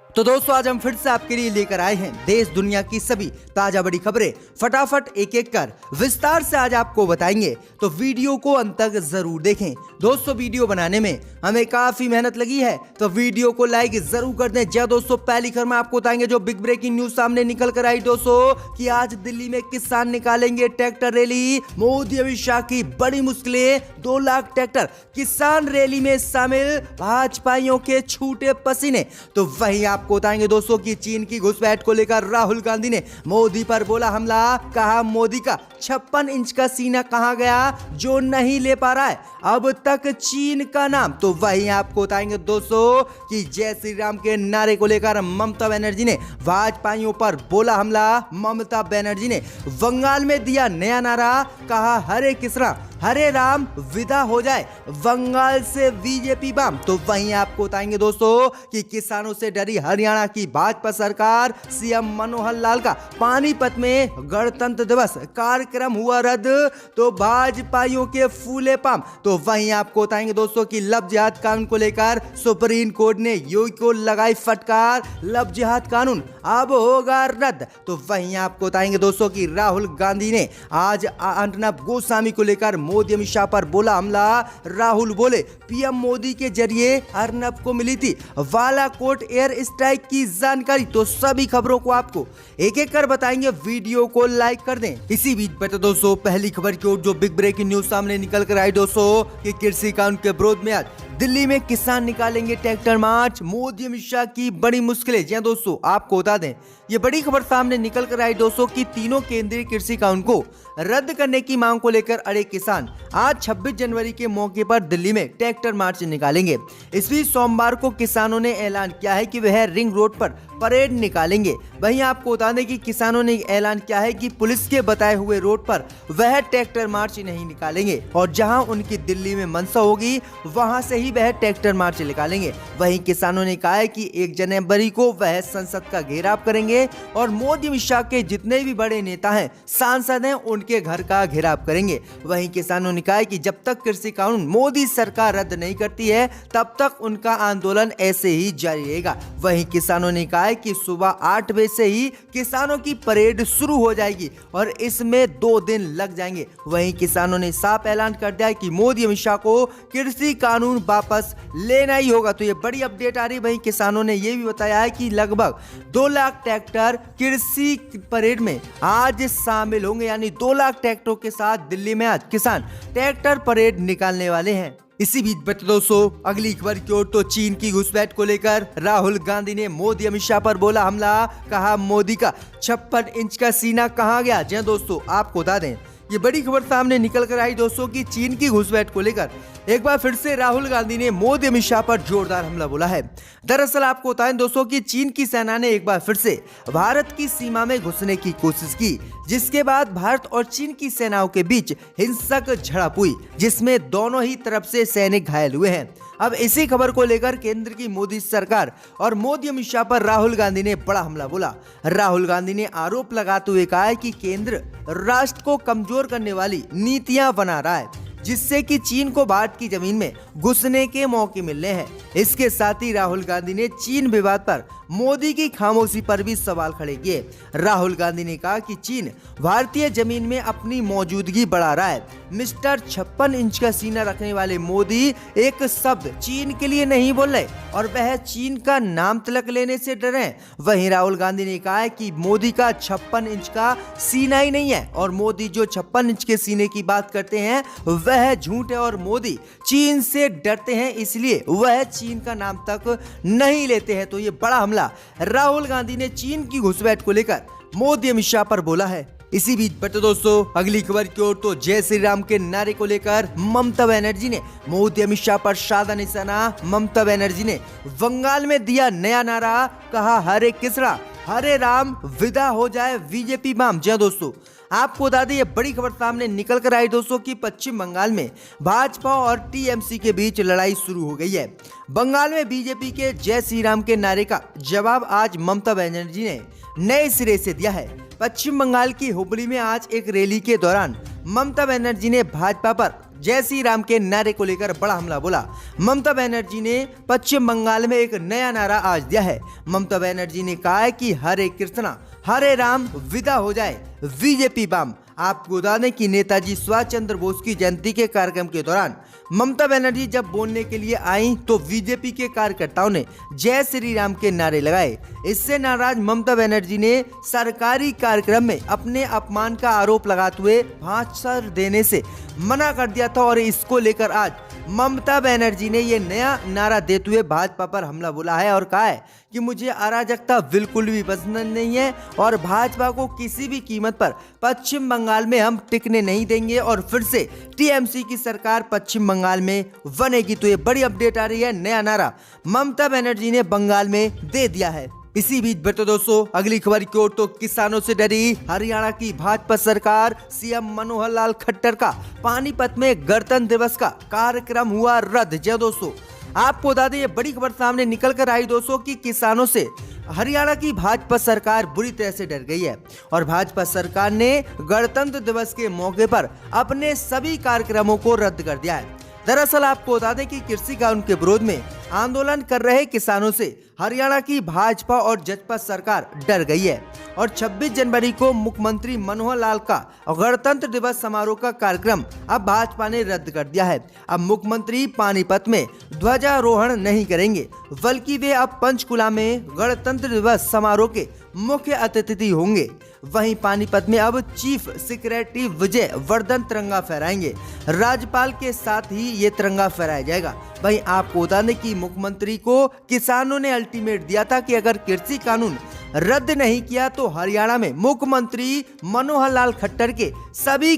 तो दोस्तों आज हम फिर से आपके लिए लेकर आए हैं देश दुनिया की सभी ताजा बड़ी खबरें फटाफट एक एक कर विस्तार से आज आपको बताएंगे, तो वीडियो को अंत तक जरूर देखें। दोस्तों वीडियो बनाने में हमें काफी मेहनत लगी है, तो वीडियो को लाइक जरूर कर दें। जय दोस्तों, पहली खबर में आपको बताएंगे जो बिग ब्रेकिंग न्यूज सामने निकल कर आई दोस्तों कि आज दिल्ली में किसान निकालेंगे ट्रैक्टर रैली। मोदी अमित शाह की बड़ी मुश्किलें, 2 लाख ट्रैक्टर किसान रैली में शामिल, भाजपाइयों के छूटे पसीने। तो वहीं आपको बताएंगे दोस्तों कि चीन की घुसपैठ को लेकर राहुल गांधी ने मोदी पर बोला हमला, कहा मोदी का 56 इंच का सीना कहां गया जो नहीं ले पा रहा है अब तक चीन का नाम। तो वहीं आपको बताएंगे दोस्तों कि जय श्री राम के नारे को लेकर ममता बनर्जी ने भाजपाइयों पर बोला हमला। ममता बनर्जी ने बंगाल में दिया नया नारा, कहा हरे कृष्णा हरे राम विदा हो जाए बंगाल से बीजेपी बम। तो वहीं आपको बताएंगे दोस्तों कि किसानों से डरी हरियाणा की भाजपा सरकार, सीएम मनोहर लाल का पानीपत में गणतंत्र दिवस कार्यक्रम हुआ रद्द, तो भाजपाइयों के फूले पाम। तो वहीं आपको बताएंगे दोस्तों कि लव जिहाद कानून को लेकर सुप्रीम कोर्ट ने योगी को लगाई फटकार, लव जिहाद कानून अब होगा रद्द। तो वहीं आपको बताएंगे दोस्तों कि राहुल गांधी ने आज अर्नब गोस्वामी को लेकर मोदी अमित शाह पर बोला हमला। राहुल बोले पीएम मोदी के जरिए अर्नब को मिली थी बालाकोट एयर स्ट्राइक की जानकारी। तो सभी खबरों को आपको एक एक कर बताएंगे, वीडियो को लाइक कर दें। इसी बीच बता दोस्तों पहली खबर की ओर जो बिग ब्रेकिंग न्यूज सामने निकल कर आई दोस्तों कि कृषि कानून के विरोध में आज दिल्ली में किसान निकालेंगे ट्रैक्टर मार्च, मोदी अमित शाह की बड़ी मुश्किलें। जी दोस्तों आपको बता दें ये बड़ी खबर सामने निकल कर आई दोस्तों कि तीनों केंद्रीय कृषि कानून को रद्द करने की मांग को लेकर अड़े किसान आज 26 जनवरी के मौके पर दिल्ली में ट्रैक्टर मार्च निकालेंगे। इस बीच सोमवार को किसानों ने ऐलान किया है कि वह रिंग रोड पर परेड निकालेंगे। वहीं आपको बता दें कि किसानों ने ऐलान किया है कि पुलिस के बताए हुए रोड पर वह ट्रैक्टर मार्च नहीं निकालेंगे और जहां उनकी दिल्ली में मंशा होगी वहां से ही वह ट्रैक्टर मार्च निकालेंगे। वहीं किसानों ने कहा है कि 1 जनवरी को वह संसद का घेराव करेंगे और मोदी अमित शाह के जितने भी बड़े नेता हैं, सांसद हैं, उनके घर का घेराव करेंगे। वहीं किसानों ने कहा है कि जब तक कृषि कानून मोदी सरकार रद्द नहीं करती है तब तक उनका आंदोलन ऐसे ही जारी रहेगा। वहीं किसानों ने कहा है कि सुबह 8 बजे से ही किसानों की परेड शुरू हो जाएगी और इसमें 2 दिन लग जाएंगे। वहीं किसानों ने साफ ऐलान कर दिया है कि मोदी अमित शाह को कृषि कानून वापस लेना ही होगा। तो ये बड़ी अपडेट आ रही है। वहीं किसानों ने यह भी बताया है कि लगभग 2 लाख ट्रैक्टर कृषि परेड में आज शामिल होंगे, यानी 2 लाख ट्रैक्टरों के साथ दिल्ली में आज किसान ट्रैक्टर परेड निकालने वाले हैं। इसी बीच बता दोस्तों अगली खबर की ओर तो चीन की घुसपैठ को लेकर राहुल गांधी ने मोदी अमित शाह पर बोला हमला, कहा मोदी का 56 इंच का सीना कहां गया। जी दोस्तों आपको बता दें ये बड़ी खबर सामने निकल कर आई दोस्तों कि चीन की घुसपैठ को लेकर एक बार फिर से राहुल गांधी ने मोदी अमित शाह पर जोरदार हमला बोला है। दरअसल आपको बताएं दोस्तों कि चीन की सेना ने एक बार फिर से भारत की सीमा में घुसने की कोशिश की, जिसके बाद भारत और चीन की सेनाओं के बीच हिंसक झड़प हुई, जिसमें दोनों ही तरफ से सैनिक घायल हुए हैं। अब इसी खबर को लेकर केंद्र की मोदी सरकार और मोदी अमित शाह पर राहुल गांधी ने बड़ा हमला बोला। राहुल गांधी ने आरोप लगाते हुए कहा है कि केंद्र राष्ट्र को कमजोर करने वाली नीतियां बना रहा है, जिससे कि चीन को भारत की जमीन में घुसने के मौके मिल रहे हैं। इसके साथ ही राहुल गांधी ने चीन विवाद पर मोदी की खामोशी पर भी सवाल खड़े किए। राहुल गांधी ने कहा कि चीन भारतीय जमीन में अपनी मौजूदगी बढ़ा रहा है। मिस्टर 56 इंच का सीना रखने वाले मोदी एक शब्द चीन के लिए नहीं बोल रहे और वह चीन का नाम तलक लेने से डरे हैं। वहीं राहुल गांधी ने कहा है कि मोदी का 56 इंच का सीना ही नहीं है और मोदी जो 56 इंच के सीने की बात करते हैं वह झूठ है और मोदी चीन से डरते हैं, इसलिए वह चीन का नाम तक नहीं लेते हैं। तो ये बड़ा हमला राहुल गांधी ने चीन की घुसपैठ को लेकर मोदी अमित शाह पर बोला है। इसी बीच बता दोस्तों अगली खबर की ओर तो जय श्री राम के नारे को लेकर ममता बनर्जी ने मोदी अमित शाह पर साधा निशाना। ममता बनर्जी ने बंगाल में दिया नया नारा, कहा हरे कृष्णा हरे राम विदा हो जाए बीजेपी बम। जी दोस्तों आपको बता दें ये बड़ी खबर सामने निकल कर आई दोस्तों कि पश्चिम बंगाल में भाजपा और टीएमसी के बीच लड़ाई शुरू हो गई है। बंगाल में बीजेपी के जय श्री राम के नारे का जवाब आज ममता बनर्जी ने नए सिरे से दिया है। पश्चिम बंगाल की हुबली में आज एक रैली के दौरान ममता बनर्जी ने भाजपा पर जय श्री राम के नारे को लेकर बड़ा हमला बोला। ममता बनर्जी ने पश्चिम बंगाल में एक नया नारा आज दिया है। ममता बनर्जी ने कहा है कि हरे कृष्णा हरे राम विदा हो जाए बीजेपी बम। आपको बता दें कि नेताजी सुभाष चंद्र बोस की जयंती के कार्यक्रम के दौरान ममता बनर्जी जब बोलने के लिए आई तो बीजेपी के कार्यकर्ताओं ने जय श्री राम के नारे लगाए। इससे नाराज ममता बनर्जी ने सरकारी कार्यक्रम में अपने अपमान का आरोप लगाते हुए भाषण देने से मना कर दिया था और इसको लेकर आज ममता बनर्जी ने ये नया नारा देते हुए भाजपा पर हमला बोला है और कहा है कि मुझे अराजकता बिल्कुल भी पसंद नहीं है और भाजपा को किसी भी कीमत पर पश्चिम बंगाल में हम टिकने नहीं देंगे और फिर से टीएमसी की सरकार पश्चिम बंगाल में बनेगी। तो ये बड़ी अपडेट आ रही है, नया नारा ममता बनर्जी ने बंगाल में दे दिया है। इसी बीच बढ़ते दोस्तों अगली खबर की ओर तो किसानों से डरी हरियाणा की भाजपा सरकार। सीएम मनोहर लाल खट्टर का पानीपत में गणतंत्र दिवस का कार्यक्रम हुआ रद्द। जी दोस्तों, आपको बता दें ये बड़ी खबर सामने निकल कर आई दोस्तों कि किसानों से हरियाणा की भाजपा सरकार बुरी तरह से डर गई है और भाजपा सरकार ने गणतंत्र दिवस के मौके पर अपने सभी कार्यक्रमों को रद्द कर दिया है। दरअसल आपको बता दें कि कृषि कानून के विरोध में आंदोलन कर रहे किसानों से हरियाणा की भाजपा और जसपा सरकार डर गई है और 26 जनवरी को मुख्यमंत्री मनोहर लाल का गणतंत्र दिवस समारोह का कार्यक्रम अब भाजपा ने रद्द कर दिया है। अब मुख्यमंत्री पानीपत में ध्वजारोहण नहीं करेंगे बल्कि वे अब पंचकुला में गणतंत्र दिवस समारोह के मुख्य अतिथि होंगे। वहीं पानीपत में अब चीफ सेक्रेटरी विजय वर्धन तिरंगा फहराएंगे। राज्यपाल के साथ ही ये तिरंगा फहराया जाएगा। वहीं आपको बता दें कि मुख्यमंत्री को किसानों ने अल्टीमेट दिया था कि अगर कृषि कानून रद्द नहीं किया तो हरियाणा में मुख्यमंत्री मनोहर लाल खट्टर के सभी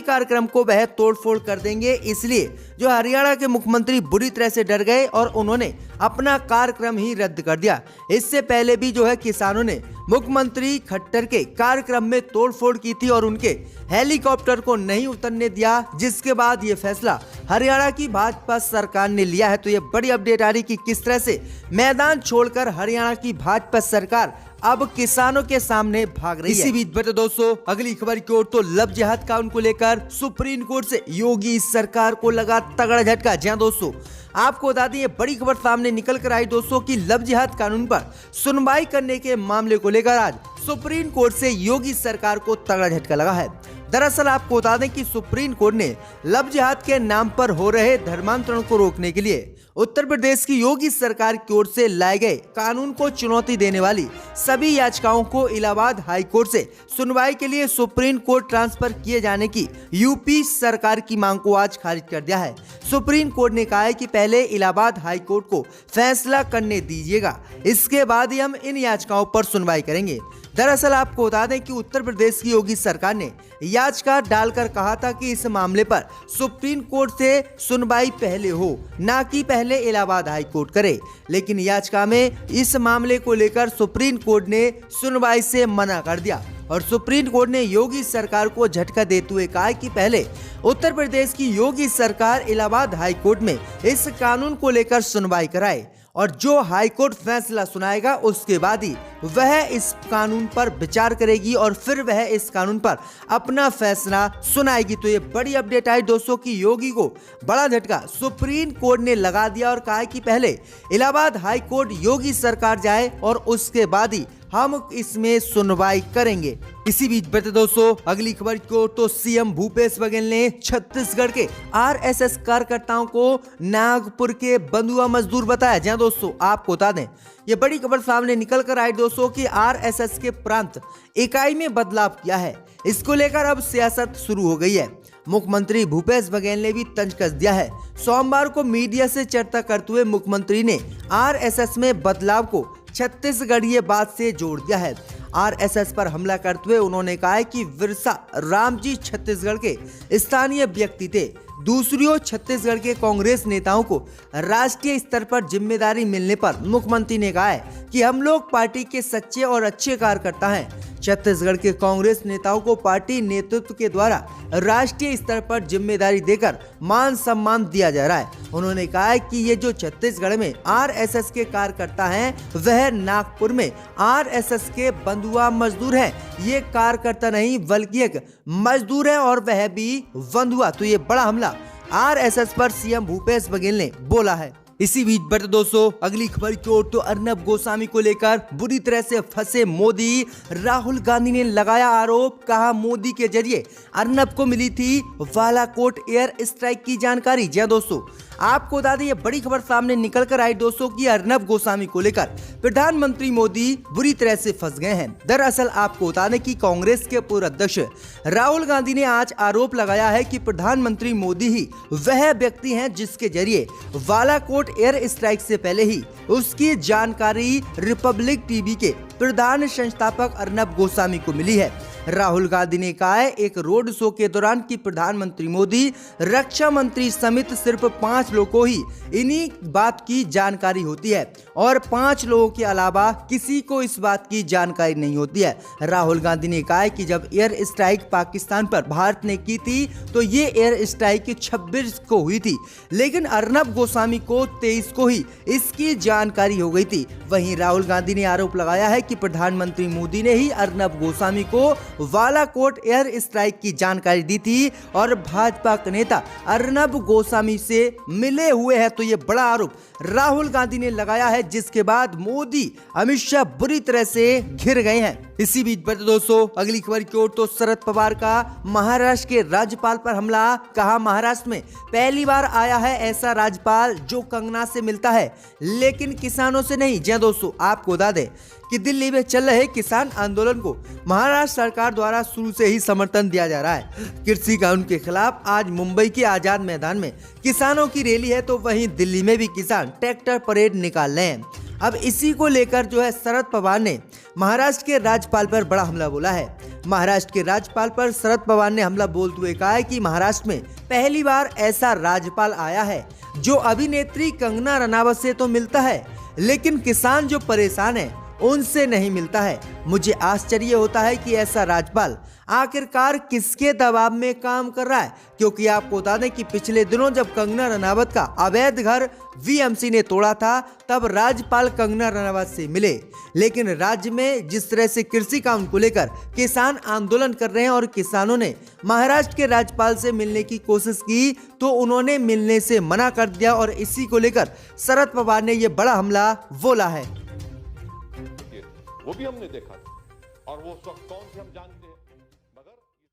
कार्यक्रम को वह तोड़फोड़ कर देंगे। इसलिए जो हरियाणा के मुख्यमंत्री बुरी तरह से डर गए और उन्होंने अपना कार्यक्रम ही रद्द कर दिया। इससे पहले भी जो है किसानों ने मुख्यमंत्री खट्टर के कार्यक्रम में तोड़फोड़ की थी और उनके हेलीकॉप्टर को नहीं उतरने दिया, जिसके बाद ये फैसला हरियाणा की भाजपा सरकार ने लिया है। तो ये बड़ी अपडेट आ रही कि किस तरह से मैदान छोड़कर हरियाणा की भाजपा सरकार अब किसानों के सामने भाग रही है। इसी बीच बता दोस्तों अगली खबर की ओर तो लव जिहाद कानून को लेकर सुप्रीम कोर्ट से योगी सरकार को लगा तगड़ा झटका। जहां दोस्तों आपको बता दें ये बड़ी खबर सामने निकल कर आई दोस्तों कि लव जिहाद कानून पर सुनवाई करने के मामले को लेकर आज सुप्रीम कोर्ट से योगी सरकार को तगड़ा झटका लगा है। दरअसल आपको बता दें कि सुप्रीम कोर्ट ने लव जिहाद के नाम पर हो रहे धर्मांतरण को रोकने के लिए उत्तर प्रदेश की योगी सरकार की ओर से लाए गए कानून को चुनौती देने वाली सभी याचिकाओं को इलाहाबाद हाई कोर्ट से सुनवाई के लिए सुप्रीम कोर्ट ट्रांसफर किए जाने की यूपी सरकार की मांग को आज खारिज कर दिया है। सुप्रीम कोर्ट ने कहा है कि पहले इलाहाबाद हाई कोर्ट को फैसला करने दीजिएगा, इसके बाद ही हम इन याचिकाओं पर सुनवाई करेंगे। दरअसल आपको बता दें कि उत्तर प्रदेश की योगी सरकार ने याचिका डालकर कहा था कि इस मामले पर सुप्रीम कोर्ट से सुनवाई पहले हो, ना कि पहले इलाहाबाद हाई कोर्ट करे। लेकिन याचिका में इस मामले को लेकर सुप्रीम कोर्ट ने सुनवाई से मना कर दिया और सुप्रीम कोर्ट ने योगी सरकार को झटका देते हुए कहा कि पहले उत्तर प्रदेश की योगी सरकार इलाहाबाद हाई कोर्ट में इस कानून को लेकर सुनवाई कराए और जो हाई कोर्ट फैसला सुनाएगा उसके बाद ही वह इस कानून पर विचार करेगी और फिर वह इस कानून पर अपना फैसला सुनाएगी। तो ये बड़ी अपडेट आई दोस्तों कि योगी को बड़ा झटका सुप्रीम कोर्ट ने लगा दिया और कहा कि पहले इलाहाबाद हाई कोर्ट योगी सरकार जाए और उसके बाद ही हम इसमें सुनवाई करेंगे। इसी बीच बढ़ते दोस्तों अगली खबर को तो सीएम भूपेश बघेल ने छत्तीसगढ़ के आरएसएस कार्यकर्ताओं को नागपुर के बंधुआ मजदूर बताया। जहां दोस्तों आपको बता दें ये बड़ी खबर सामने निकल कर आई दोस्तों कि आरएसएस के प्रांत इकाई में बदलाव किया है। इसको लेकर अब सियासत शुरू हो गई है। मुख्यमंत्री भूपेश बघेल ने भी तंज कस दिया है। सोमवार को मीडिया से चर्चा करते हुए मुख्यमंत्री ने आरएसएस में बदलाव को छत्तीसगढ़ीय बात से जोड़ दिया है। आरएसएस पर हमला करते हुए उन्होंने कहा है कि विरसा रामजी छत्तीसगढ़ के स्थानीय व्यक्ति थे। दूसरी ओर छत्तीसगढ़ के कांग्रेस नेताओं को राष्ट्रीय स्तर पर जिम्मेदारी मिलने पर मुख्यमंत्री ने कहा है कि हम लोग पार्टी के सच्चे और अच्छे कार्यकर्ता हैं। छत्तीसगढ़ के कांग्रेस नेताओं को पार्टी नेतृत्व के द्वारा राष्ट्रीय स्तर पर जिम्मेदारी देकर मान सम्मान दिया जा रहा है। उन्होंने कहा है कि ये जो छत्तीसगढ़ में आरएसएस के कार्यकर्ता हैं वह नागपुर में आरएसएस के बंधुआ मजदूर हैं। ये कार्यकर्ता नहीं बल्कि एक मजदूर है और वह भी बंधुआ। तो ये बड़ा हमला आरएसएस पर सीएम भूपेश बघेल ने बोला है। इसी बीच बढ़ते दोस्तों अगली खबर की ओर तो अर्नब गोस्वामी को लेकर बुरी तरह से फंसे मोदी। राहुल गांधी ने लगाया आरोप, कहा मोदी के जरिए अर्नब को मिली थी बालाकोट एयर स्ट्राइक की जानकारी। जी दोस्तों, आपको बता दें ये बड़ी खबर सामने निकल कर आई दोस्तों कि अर्नब गोस्वामी को लेकर प्रधानमंत्री मोदी बुरी तरह से फंस गए हैं। दरअसल आपको बता दें कि कांग्रेस के पूर्व अध्यक्ष राहुल गांधी ने आज आरोप लगाया है कि प्रधानमंत्री मोदी ही वह व्यक्ति हैं जिसके जरिए बालाकोट एयर स्ट्राइक से पहले ही उसकी जानकारी रिपब्लिक टीवी के प्रधान संस्थापक अर्नब गोस्वामी को मिली है। राहुल गांधी ने कहा है एक रोड शो के दौरान कि प्रधानमंत्री मोदी, रक्षा मंत्री समेत सिर्फ 5 लोगों को ही इन्हीं बात की जानकारी होती है और 5 लोगों के अलावा किसी को इस बात की जानकारी नहीं होती है। राहुल गांधी ने कहा है कि जब एयर स्ट्राइक पाकिस्तान पर भारत ने की थी तो ये एयर स्ट्राइक 26 को हुई थी, लेकिन अर्नब गोस्वामी को 23 को ही इसकी जानकारी हो गई थी। वहीं राहुल गांधी ने आरोप लगाया है कि प्रधानमंत्री मोदी ने ही अर्नब गोस्वामी को बालाकोट एयर स्ट्राइक की जानकारी दी थी और भाजपा के नेता अर्नब गोस्वामी से मिले हुए हैं। तो ये बड़ा आरोप राहुल गांधी ने लगाया है, जिसके बाद मोदी अमित शाह बुरी तरह से घिर गए हैं। इसी बीच बढ़ते दोस्तों अगली खबर की ओर तो शरद पवार का महाराष्ट्र के राज्यपाल पर हमला। कहा महाराष्ट्र में पहली बार आया है ऐसा राज्यपाल जो कंगना से मिलता है लेकिन किसानों से नहीं। जी दोस्तों, आपको बता दें कि दिल्ली में चल रहे किसान आंदोलन को महाराष्ट्र सरकार द्वारा शुरू से ही समर्थन दिया जा रहा है। कृषि कानून के खिलाफ आज मुंबई के आजाद मैदान में किसानों की रैली है, तो वहीं दिल्ली में भी किसान ट्रैक्टर परेड निकाल रहे हैं। अब इसी को लेकर जो है शरद पवार ने महाराष्ट्र के राज्यपाल पर बड़ा हमला बोला है। महाराष्ट्र के राज्यपाल पर शरद पवार ने हमला बोलते हुए कहा है कि महाराष्ट्र में पहली बार ऐसा राज्यपाल आया है जो अभिनेत्री कंगना रनावत से तो मिलता है लेकिन किसान जो परेशान है उनसे नहीं मिलता है। मुझे आश्चर्य होता है कि ऐसा राज्यपाल आखिरकार किसके दबाव में काम कर रहा है, क्योंकि आपको बता दें कि पिछले दिनों जब कंगना रनावत का अवैध घर वीएमसी ने तोड़ा था तब राज्यपाल कंगना रनावत से मिले, लेकिन राज्य में जिस तरह से कृषि कानून को लेकर किसान आंदोलन कर रहे हैं और किसानों ने महाराष्ट्र के राज्यपाल से मिलने की कोशिश की तो उन्होंने मिलने से मना कर दिया और इसी को लेकर शरद पवार ने यह बड़ा हमला बोला है। वो भी हमने देखा और वो सब कौन से हम जानते हैं।